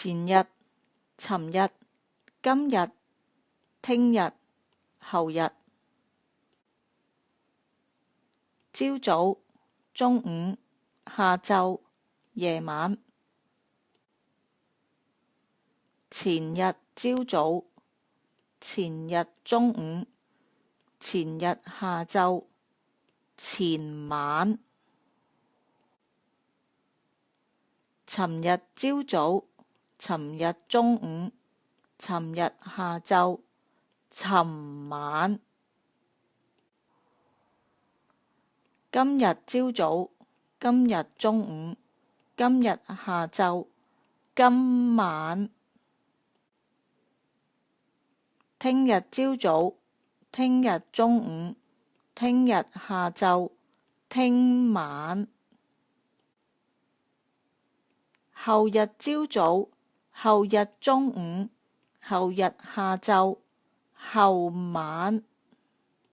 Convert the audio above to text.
前日、尋日、今日、聽日、後日。朝早、中午、下晝、夜晚。前日朝早，前日中午，前日下晝，前晚。尋日朝早，尋日中午，尋日下晝，尋晚。今日朝早，今日中午，今日下晝，今晚。聽日朝早，聽日中午，聽日下晝，聽晚。後日朝早，後日中午，後日下晝，後晚。